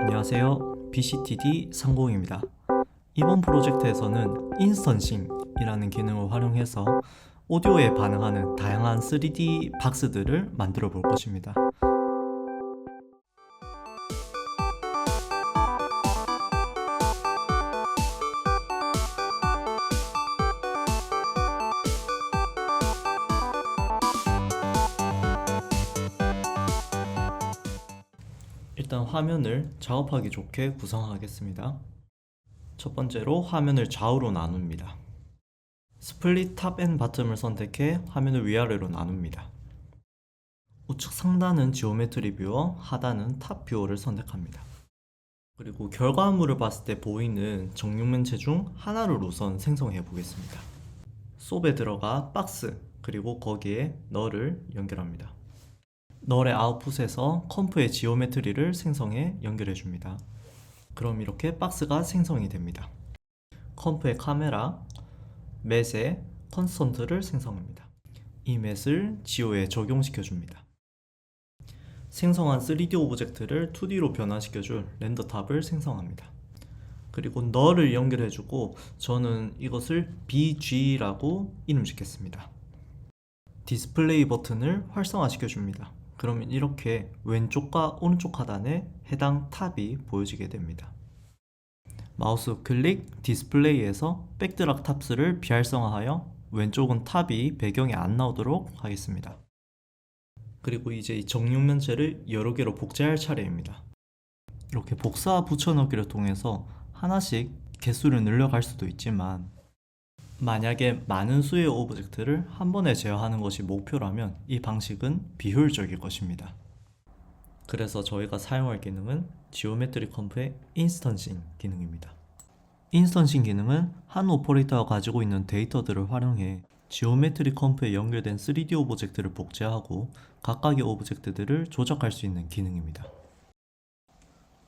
안녕하세요. BCTD 상공입니다. 이번 프로젝트에서는 인스턴싱이라는 기능을 활용해서 오디오에 반응하는 다양한 3D 박스들을 만들어 볼 것입니다. 일단 화면을 작업하기 좋게 구성하겠습니다. 첫 번째로 화면을 좌우로 나눕니다. 스플릿 탑 앤 바텀을 선택해 화면을 위아래로 나눕니다. 우측 상단은 지오메트리 뷰어, 하단은 탑 뷰어를 선택합니다. 그리고 결과물을 봤을 때 보이는 정육면체 중 하나를 우선 생성해 보겠습니다. 솝에 들어가 박스, 그리고 거기에 널을 연결합니다. 널의 아웃풋에서 컴프의 지오메트리를 생성해 연결해 줍니다. 그럼 이렇게 박스가 생성이 됩니다. 컴프의 카메라, 맷에 컨스턴트를 생성합니다. 이 맷을 지오에 적용시켜 줍니다. 생성한 3D 오브젝트를 2D로 변환시켜 줄 렌더 탑을 생성합니다. 그리고 널을 연결해 주고 저는 이것을 BG라고 이름 짓겠습니다. 디스플레이 버튼을 활성화시켜 줍니다. 그러면 이렇게 왼쪽과 오른쪽 하단에 해당 탑이 보여지게 됩니다. 마우스 클릭 디스플레이에서 백드락 탑스를 비활성화하여 왼쪽은 탑이 배경에 안 나오도록 하겠습니다. 그리고 이제 이 정육면체를 여러 개로 복제할 차례입니다. 이렇게 복사 붙여넣기를 통해서 하나씩 개수를 늘려갈 수도 있지만 만약에 많은 수의 오브젝트를 한 번에 제어하는 것이 목표라면 이 방식은 비효율적일 것입니다. 그래서 저희가 사용할 기능은 지오메트리 컴프의 인스턴싱 기능입니다. 인스턴싱 기능은 한 오퍼레이터가 가지고 있는 데이터들을 활용해 지오메트리 컴프에 연결된 3D 오브젝트를 복제하고 각각의 오브젝트들을 조작할 수 있는 기능입니다.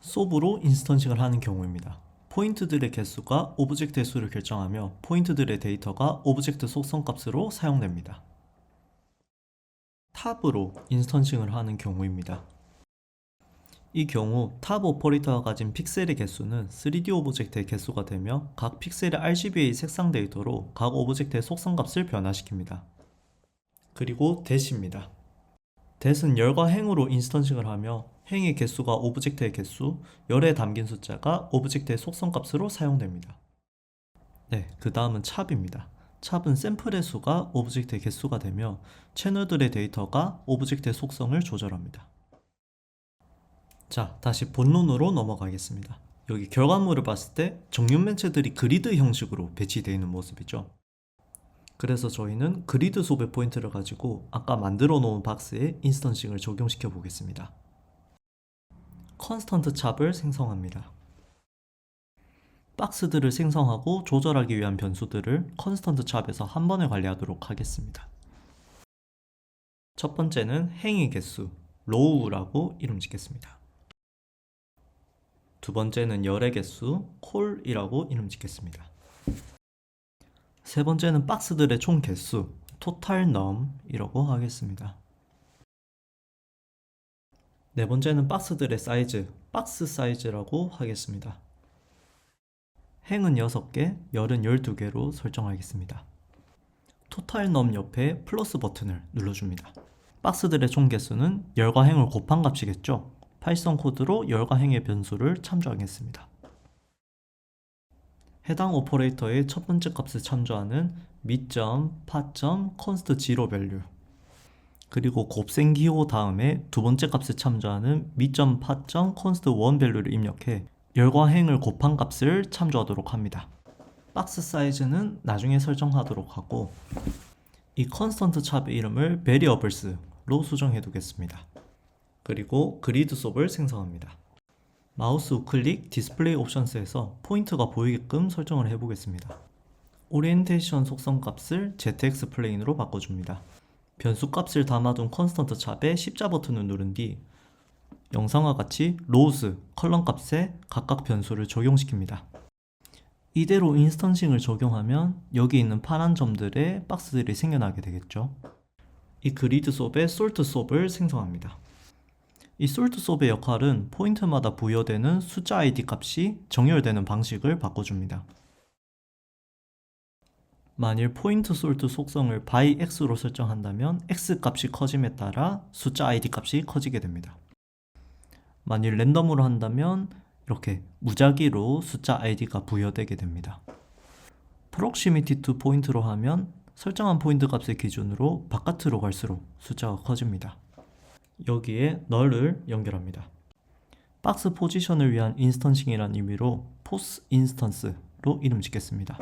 솝으로 인스턴싱을 하는 경우입니다. 포인트들의 개수가 오브젝트의 수를 결정하며 포인트들의 데이터가 오브젝트 속성 값으로 사용됩니다. 탑으로 인스턴싱을 하는 경우입니다. 이 경우 탑 오퍼레이터가 가진 픽셀의 개수는 3D 오브젝트의 개수가 되며 각 픽셀의 RGBA 색상 데이터로 각 오브젝트의 속성 값을 변화시킵니다. 그리고 대시입니다. 대는 열과 행으로 인스턴싱을 하며 행의 개수가 오브젝트의 개수, 열에 담긴 숫자가 오브젝트의 속성 값으로 사용됩니다. 그 다음은 찹입니다. 찹은 샘플의 수가 오브젝트의 개수가 되며 채널들의 데이터가 오브젝트의 속성을 조절합니다. 자, 다시 본론으로 넘어가겠습니다. 여기 결과물을 봤을 때 정육면체들이 그리드 형식으로 배치되어 있는 모습이죠. 그래서 저희는 그리드 솝의 포인트를 가지고 아까 만들어 놓은 박스에 인스턴싱을 적용시켜 보겠습니다. 컨스턴트 찹을 생성합니다. 박스들을 생성하고 조절하기 위한 변수들을 컨스턴트 찹에서 한 번에 관리하도록 하겠습니다. 첫 번째는 행의 개수, 로우라고 이름 짓겠습니다. 두 번째는 열의 개수, 콜이라고 이름 짓겠습니다. 세 번째는 박스들의 총 개수, 토탈 num이라고 하겠습니다. 네 번째는 박스들의 사이즈, 박스 사이즈라고 하겠습니다. 행은 6개, 열은 12개로 설정하겠습니다. 토탈 num 옆에 플러스 버튼을 눌러줍니다. 박스들의 총 개수는 열과 행을 곱한 값이겠죠? 파이썬 코드로 열과 행의 변수를 참조하겠습니다. 해당 오퍼레이터의 첫 번째 값을 참조하는 미점, 파점, const 0 value 그리고 곱셈 기호 다음에 두 번째 값을 참조하는 미점, 파점, const 1 value를 입력해 열과 행을 곱한 값을 참조하도록 합니다. 박스 사이즈는 나중에 설정하도록 하고 이 컨스턴트 찹의 이름을 variables로 수정해 두겠습니다. 그리고 그리드 솝을 생성합니다. 마우스 우클릭 디스플레이 옵션스에서 포인트가 보이게끔 설정을 해보겠습니다. 오리엔테이션 속성 값을 ZX 플레인으로 바꿔줍니다. 변수 값을 담아둔 컨스턴트 찹에 십자 버튼을 누른 뒤 영상과 같이 로우스, 컬럼 값에 각각 변수를 적용시킵니다. 이대로 인스턴싱을 적용하면 여기 있는 파란 점들의 박스들이 생겨나게 되겠죠. 이 그리드 솝에 솔트 솝을 생성합니다. 이 솔트소의 역할은 포인트마다 부여되는 숫자 id 값이 정렬되는 방식을 바꿔줍니다. 만일 포인트 솔트 속성을 by x로 설정한다면 x 값이 커짐에 따라 숫자 id 값이 커지게 됩니다. 만일 랜덤으로 한다면 이렇게 무작위로 숫자 id가 부여되게 됩니다. proximity to 포인트로 하면 설정한 포인트 값의 기준으로 바깥으로 갈수록 숫자가 커집니다. 여기에 nul을 연결합니다. 박스 포지션을 위한 인스턴싱이라는 의미로 pos 인스턴스로 이름 짓겠습니다.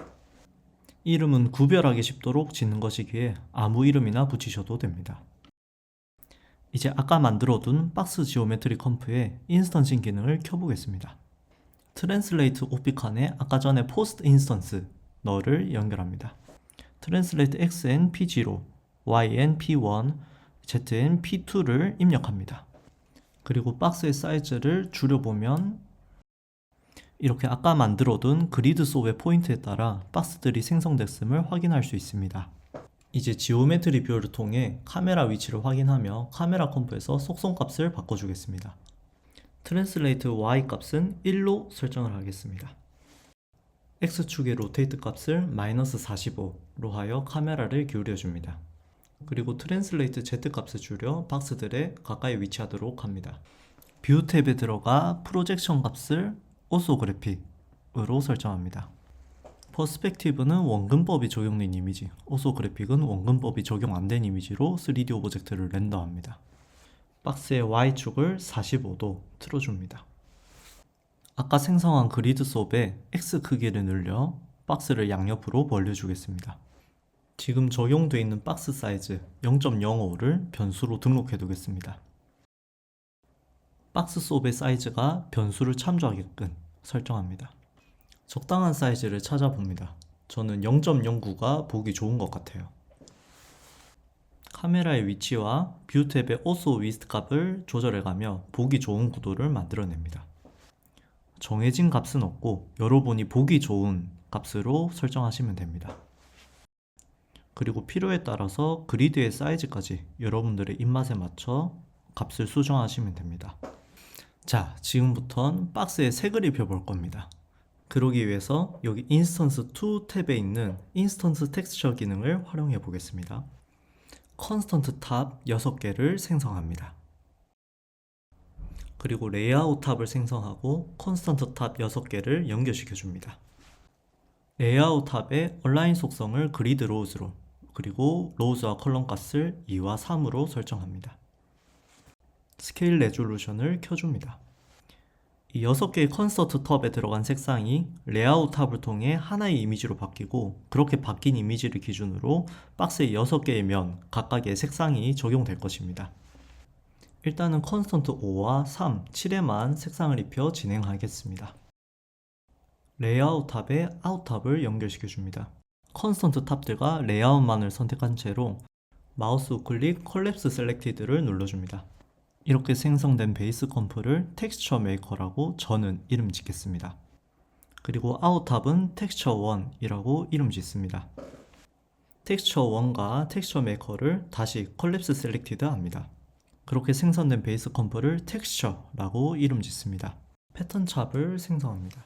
이름은 구별하기 쉽도록 짓는 것이기에 아무 이름이나 붙이셔도 됩니다. 이제 아까 만들어둔 박스 지오메트리 컴프에 인스턴싱 기능을 켜보겠습니다. 트랜슬레이트 오피 칸에 아까 전에 post 인스턴스 nul을 연결합니다. 트랜슬레이트 xn p0, yn p1, zn p2를 입력합니다. 그리고 박스의 사이즈를 줄여보면 이렇게 아까 만들어둔 그리드 소의 포인트에 따라 박스들이 생성됐음을 확인할 수 있습니다. 이제 지오메트리 뷰어를 통해 카메라 위치를 확인하며 카메라 컴프에서 속성 값을 바꿔주겠습니다. 트랜슬레이트 y 값은 1로 설정을 하겠습니다. x축의 로테이트 값을 -45로 하여 카메라를 기울여줍니다. 그리고 트랜슬레이트 z 값을 줄여 박스들에 가까이 위치하도록 합니다. 뷰 탭에 들어가 프로젝션 값을 오소그래픽으로 설정합니다. 퍼스펙티브는 원근법이 적용된 이미지, 오소그래픽은 원근법이 적용 안 된 이미지로 3D 오브젝트를 렌더합니다. 박스의 Y축을 45도 틀어줍니다. 아까 생성한 그리드 속에 X 크기를 늘려 박스를 양옆으로 벌려주겠습니다. 지금 적용되어 있는 박스 사이즈 0.05를 변수로 등록해 두겠습니다. 박스 속의 사이즈가 변수를 참조하게끔 설정합니다. 적당한 사이즈를 찾아봅니다. 저는 0.09가 보기 좋은 것 같아요. 카메라의 위치와 뷰 탭의 오소 위스트 값을 조절해가며 보기 좋은 구도를 만들어냅니다. 정해진 값은 없고 여러분이 보기 좋은 값으로 설정하시면 됩니다. 그리고 필요에 따라서 그리드의 사이즈까지 여러분들의 입맛에 맞춰 값을 수정하시면 됩니다. 자, 지금부터는 박스에 색을 입혀볼 겁니다. 그러기 위해서 여기 인스턴스 2 탭에 있는 인스턴스 텍스처 기능을 활용해 보겠습니다. 컨스턴트 탑 6개를 생성합니다. 그리고 레이아웃 탑을 생성하고 컨스턴트 탑 6개를 연결시켜 줍니다. 레이아웃 탑의 얼라인 속성을 그리드 로우즈로, 그리고 로우즈와 컬럼 값을 2와 3으로 설정합니다. 스케일 레졸루션을 켜줍니다. 이 6개의 컨스턴트 탑에 들어간 색상이 레이아웃 탑을 통해 하나의 이미지로 바뀌고, 그렇게 바뀐 이미지를 기준으로 박스의 6개의 면 각각의 색상이 적용될 것입니다. 일단은 컨스턴트 5와 3, 7에만 색상을 입혀 진행하겠습니다. 레이아웃 탑에 아웃 탑을 연결시켜 줍니다. 컨스턴트 탑들과 레이아웃만을 선택한 채로 마우스 우클릭 콜랩스 셀렉티드를 눌러줍니다. 이렇게 생성된 베이스 컴프를 텍스처 메이커라고 저는 이름 짓겠습니다. 그리고 아웃 탑은 텍스처 1이라고 이름 짓습니다. 텍스처 1과 텍스처 메이커를 다시 콜랩스 셀렉티드 합니다. 그렇게 생성된 베이스 컴프를 텍스처라고 이름 짓습니다. 패턴 찹을 생성합니다.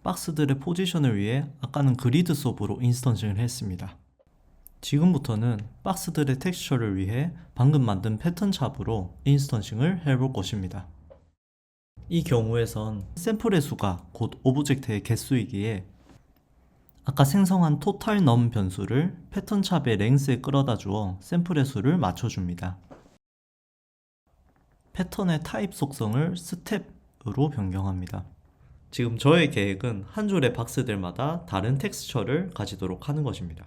박스들의 포지션을 위해 아까는 그리드 소브로 인스턴싱을 했습니다. 지금부터는 박스들의 텍스처를 위해 방금 만든 패턴 찹으로 인스턴싱을 해볼 것입니다. 이 경우에선 샘플의 수가 곧 오브젝트의 개수이기에 아까 생성한 total num 변수를 패턴 찹의 랭스에 끌어다 주어 샘플의 수를 맞춰줍니다. 패턴의 타입 속성을 스텝으로 변경합니다. 지금 저의 계획은 한 줄의 박스들마다 다른 텍스처를 가지도록 하는 것입니다.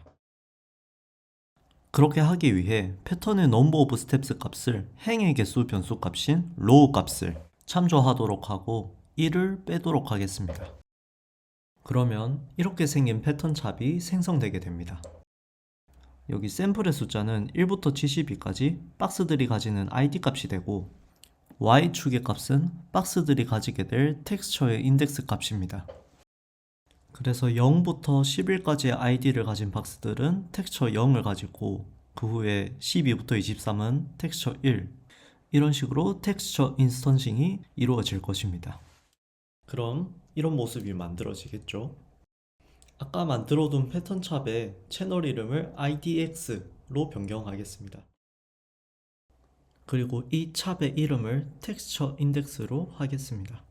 그렇게 하기 위해 패턴의 number of steps 값을 행의 개수 변수 값인 row 값을 참조하도록 하고 1을 빼도록 하겠습니다. 그러면 이렇게 생긴 패턴 찹이 생성되게 됩니다. 여기 샘플의 숫자는 1부터 72까지 박스들이 가지는 id 값이 되고, y축의 값은 박스들이 가지게 될 텍스처의 인덱스 값입니다. 그래서 0부터 11까지의 id를 가진 박스들은 텍스처 0을 가지고, 그 후에 12부터 23은 텍스처 1, 이런 식으로 텍스처 인스턴싱이 이루어질 것입니다. 그럼 이런 모습이 만들어지겠죠? 아까 만들어둔 패턴 샵의 채널 이름을 idx로 변경하겠습니다. 그리고 이 샵의 이름을 텍스처 인덱스로 하겠습니다.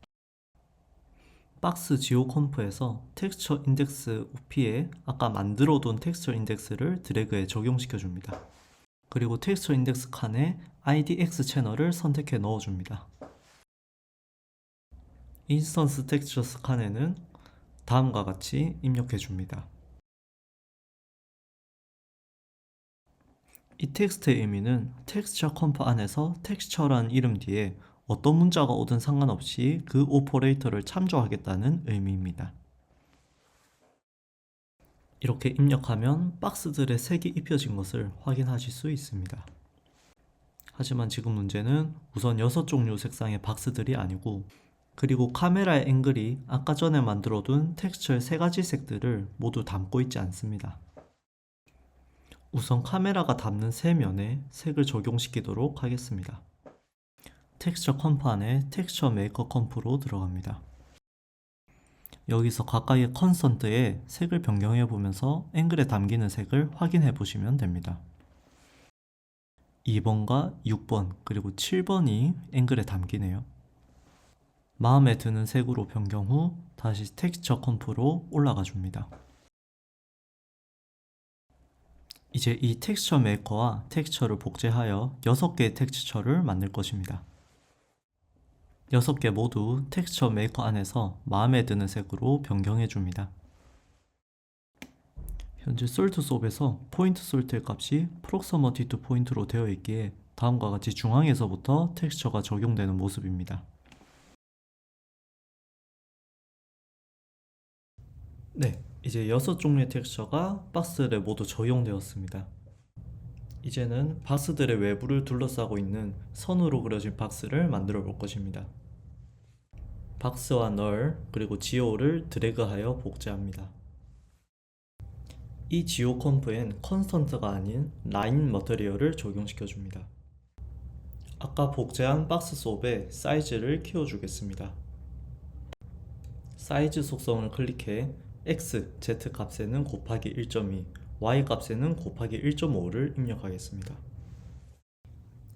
박스 geoconf에서 텍스처 인덱스 op에 아까 만들어둔 텍스처 인덱스를 드래그에 적용시켜 줍니다. 그리고 텍스처 인덱스 칸에 idx 채널을 선택해 넣어줍니다. 인스턴스 텍스처스 칸에는 다음과 같이 입력해 줍니다. 이 텍스트의 의미는 텍스처 컴프 안에서 텍스처란 이름 뒤에 어떤 문자가 오든 상관없이 그 오퍼레이터를 참조하겠다는 의미입니다. 이렇게 입력하면 박스들의 색이 입혀진 것을 확인하실 수 있습니다. 하지만 지금 문제는 우선 6종류 색상의 박스들이 아니고, 그리고 카메라의 앵글이 아까 전에 만들어둔 텍스처의 3가지 색들을 모두 담고 있지 않습니다. 우선 카메라가 담는 세 면에 색을 적용시키도록 하겠습니다. 텍스처 컴프 안에 텍스처 메이커 컴프로 들어갑니다. 여기서 가까이의 컨스턴트에 색을 변경해 보면서 앵글에 담기는 색을 확인해 보시면 됩니다. 2번과 6번 그리고 7번이 앵글에 담기네요. 마음에 드는 색으로 변경 후 다시 텍스처 컴프로 올라가 줍니다. 이제 이 텍스처 메이커와 텍스처를 복제하여 6개의 텍스처를 만들 것입니다. 6개 모두 텍스처 메이커 안에서 마음에 드는 색으로 변경해 줍니다. 현재 솔트 수업에서 포인트 솔트의 값이 프록서머티 투 포인트로 되어 있기에 다음과 같이 중앙에서부터 텍스처가 적용되는 모습입니다. 네, 이제 6종류의 텍스처가 박스들에 모두 적용되었습니다. 이제는 박스들의 외부를 둘러싸고 있는 선으로 그려진 박스를 만들어 볼 것입니다. 박스와 널 그리고 지오를 드래그하여 복제합니다. 이 지오 컴프엔 컨스턴트가 아닌 라인 머터리얼을 적용시켜 줍니다. 아까 복제한 박스 속에 사이즈를 키워주겠습니다. 사이즈 속성을 클릭해 x, z 값에는 곱하기 1.2, y 값에는 곱하기 1.5를 입력하겠습니다.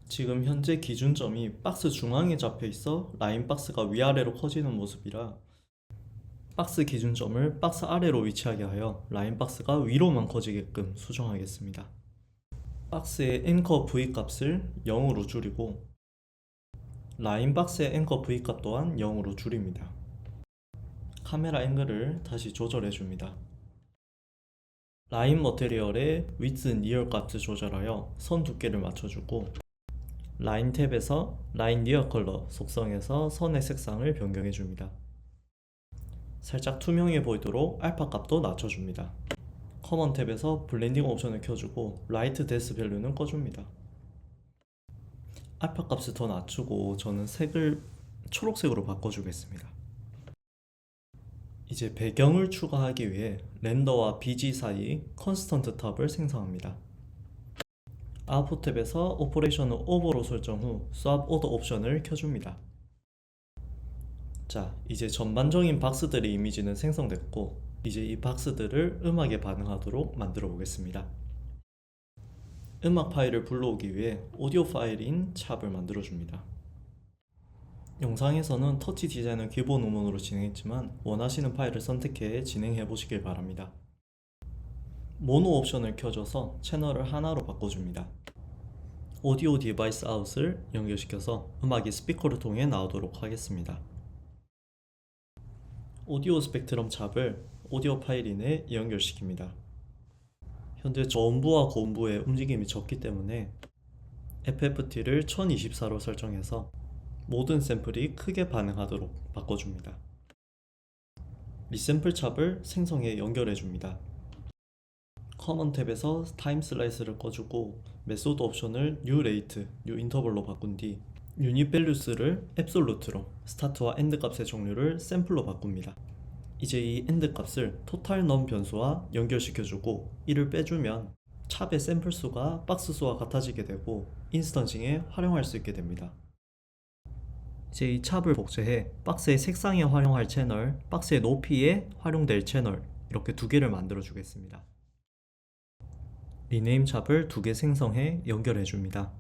지금 현재 기준점이 박스 중앙에 잡혀 있어 라인 박스가 위아래로 커지는 모습이라 박스 기준점을 박스 아래로 위치하게 하여 라인 박스가 위로만 커지게끔 수정하겠습니다. 박스의 앵커 V 값을 0으로 줄이고 라인 박스의 앵커 V 값 또한 0으로 줄입니다. 카메라 앵글을 다시 조절해 줍니다. 라인 머테리얼의 width, near 값을 조절하여 선 두께를 맞춰주고 라인 탭에서 라인 near 컬러 속성에서 선의 색상을 변경해 줍니다. 살짝 투명해 보이도록 알파 값도 낮춰줍니다. 커먼 탭에서 블렌딩 옵션을 켜주고 라이트 데스 밸류는 꺼줍니다. 알파 값을 더 낮추고 저는 색을 초록색으로 바꿔주겠습니다. 이제 배경을 추가하기 위해 렌더와 BG 사이 컨스턴트 탑을 생성합니다. 아웃풋 탭에서 오퍼레이션을 오버로 설정 후 swap order 옵션을 켜줍니다. 자, 이제 전반적인 박스들의 이미지는 생성됐고 이제 이 박스들을 음악에 반응하도록 만들어 보겠습니다. 음악 파일을 불러오기 위해 오디오 파일인 샵을 만들어 줍니다. 영상에서는 터치 디자인을 기본 음원으로 진행했지만 원하시는 파일을 선택해 진행해 보시길 바랍니다. 모노 옵션을 켜줘서 채널을 하나로 바꿔줍니다. 오디오 디바이스 아웃을 연결시켜서 음악이 스피커를 통해 나오도록 하겠습니다. 오디오 스펙트럼 샵을 오디오 파일인에 연결시킵니다. 현재 저음부와 고음부의 움직임이 적기 때문에 FFT를 1024로 설정해서 모든 샘플이 크게 반응하도록 바꿔줍니다. 리샘플 샵을 생성에 연결해줍니다. 커먼 탭에서 타임 슬라이스를 꺼주고 메소드 옵션을 new rate, new interval로 바꾼 뒤 유닛 밸류스를 앱솔루트로 스타트와 엔드 값의 종류를 샘플로 바꿉니다. 이제 이 엔드 값을 토탈 넘 변수와 연결시켜주고 이를 빼주면 찹의 샘플 수가 박스 수와 같아지게 되고 인스턴싱에 활용할 수 있게 됩니다. 이제 이 찹을 복제해 박스의 색상에 활용할 채널, 박스의 높이에 활용될 채널, 이렇게 두 개를 만들어 주겠습니다. 리네임 찹을 두 개 생성해 연결해 줍니다.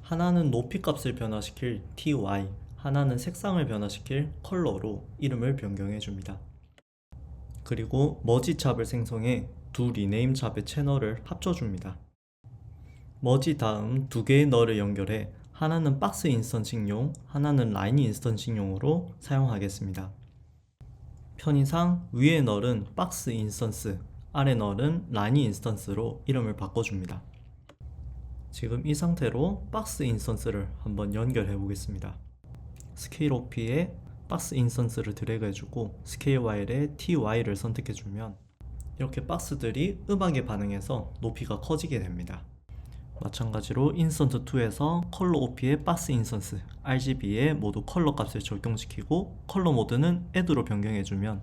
하나는 높이 값을 변화시킬 ty, 하나는 색상을 변화시킬 컬러로 이름을 변경해 줍니다. 그리고 머지 찹을 생성해 두 리네임 찹의 채널을 합쳐 줍니다. 머지 다음 두 개의 널을 연결해 하나는 박스 인스턴싱용, 하나는 라인 인스턴싱용으로 사용하겠습니다. 편의상 위의 널은 박스 인스턴스, 아래 널은 라인 인스턴스로 이름을 바꿔줍니다. 지금 이 상태로 박스 인스턴스를 한번 연결해 보겠습니다. 스케일 OP에 박스 인스턴스를 드래그 해주고 스케일 와일에 TY를 선택해주면 이렇게 박스들이 음악에 반응해서 높이가 커지게 됩니다. 마찬가지로 인스턴트 2에서 컬러 OP에 박스 인스턴스, RGB에 모두 컬러 값을 적용시키고 컬러 모드는 add로 변경해주면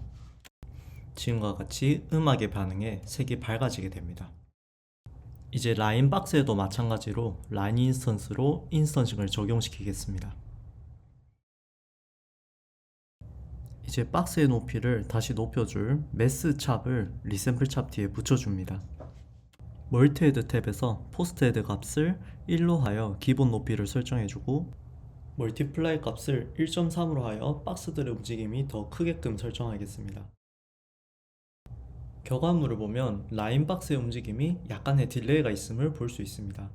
지금과 같이 음악에 반응해 색이 밝아지게 됩니다. 이제 라인 박스에도 마찬가지로 라인 인스턴스로 인스턴싱을 적용시키겠습니다. 이제 박스의 높이를 다시 높여줄 매스 찹을 리샘플 찹 뒤에 붙여줍니다. 멀티 헤드 탭에서 포스트 헤드 값을 1로 하여 기본 높이를 설정해주고 멀티플라이 값을 1.3으로 하여 박스들의 움직임이 더 크게끔 설정하겠습니다. 결과물을 보면 라인 박스의 움직임이 약간의 딜레이가 있음을 볼 수 있습니다.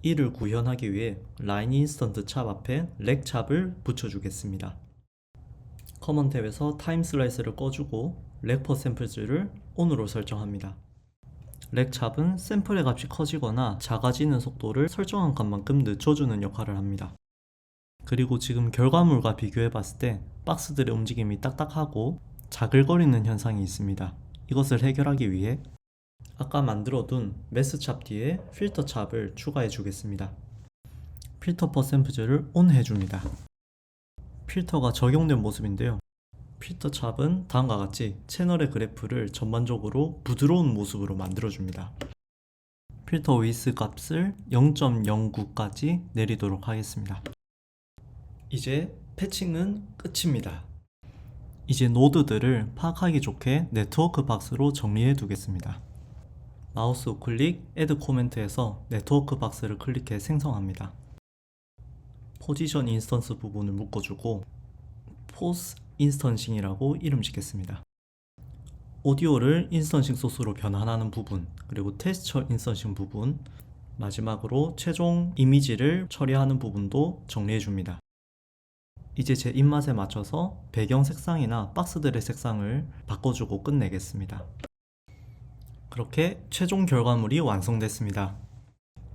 이를 구현하기 위해 라인 인스턴트 찹 앞에 렉 찹을 붙여주겠습니다. 커먼 탭에서 타임 슬라이스를 꺼주고 렉 퍼 샘플즈를 ON으로 설정합니다. 렉 찹은 샘플의 값이 커지거나 작아지는 속도를 설정한 값만큼 늦춰주는 역할을 합니다. 그리고 지금 결과물과 비교해 봤을 때 박스들의 움직임이 딱딱하고 자글거리는 현상이 있습니다. 이것을 해결하기 위해 아까 만들어둔 매스 찹 뒤에 필터 찹을 추가해 주겠습니다. 필터 퍼센트를 ON 해줍니다. 필터가 적용된 모습인데요. 필터 찹은 다음과 같이 채널의 그래프를 전반적으로 부드러운 모습으로 만들어줍니다. 필터 위스 값을 0.09까지 내리도록 하겠습니다. 이제 패칭은 끝입니다. 이제 노드들을 파악하기 좋게 네트워크 박스로 정리해 두겠습니다. 마우스 우클릭 Add 코멘트에서 네트워크 박스를 클릭해 생성합니다. 포지션 인스턴스 부분을 묶어주고 포스 인스턴싱이라고 이름 짓겠습니다. 오디오를 인스턴싱 소스로 변환하는 부분, 그리고 텍스처 인스턴싱 부분, 마지막으로 최종 이미지를 처리하는 부분도 정리해 줍니다. 이제 제 입맛에 맞춰서 배경 색상이나 박스들의 색상을 바꿔주고 끝내겠습니다. 그렇게 최종 결과물이 완성됐습니다.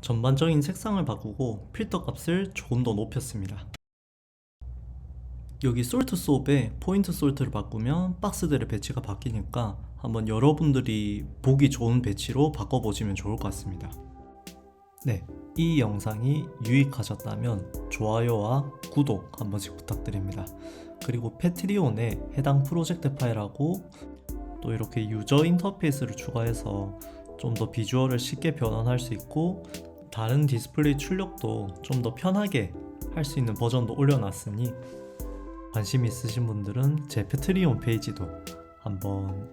전반적인 색상을 바꾸고 필터 값을 조금 더 높였습니다. 여기 솔트 수업에 포인트 솔트를 바꾸면 박스들의 배치가 바뀌니까 한번 여러분들이 보기 좋은 배치로 바꿔보시면 좋을 것 같습니다. 네, 이 영상이 유익하셨다면 좋아요와 구독 한 번씩 부탁드립니다. 그리고 패트리온에 해당 프로젝트 파일하고 또 이렇게 유저 인터페이스를 추가해서 좀 더 비주얼을 쉽게 변환할 수 있고 다른 디스플레이 출력도 좀 더 편하게 할 수 있는 버전도 올려놨으니 관심 있으신 분들은 제 패트리온 페이지도 한번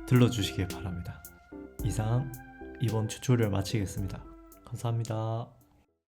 들러주시길 바랍니다. 이상 이번 튜토리얼 마치겠습니다. 감사합니다.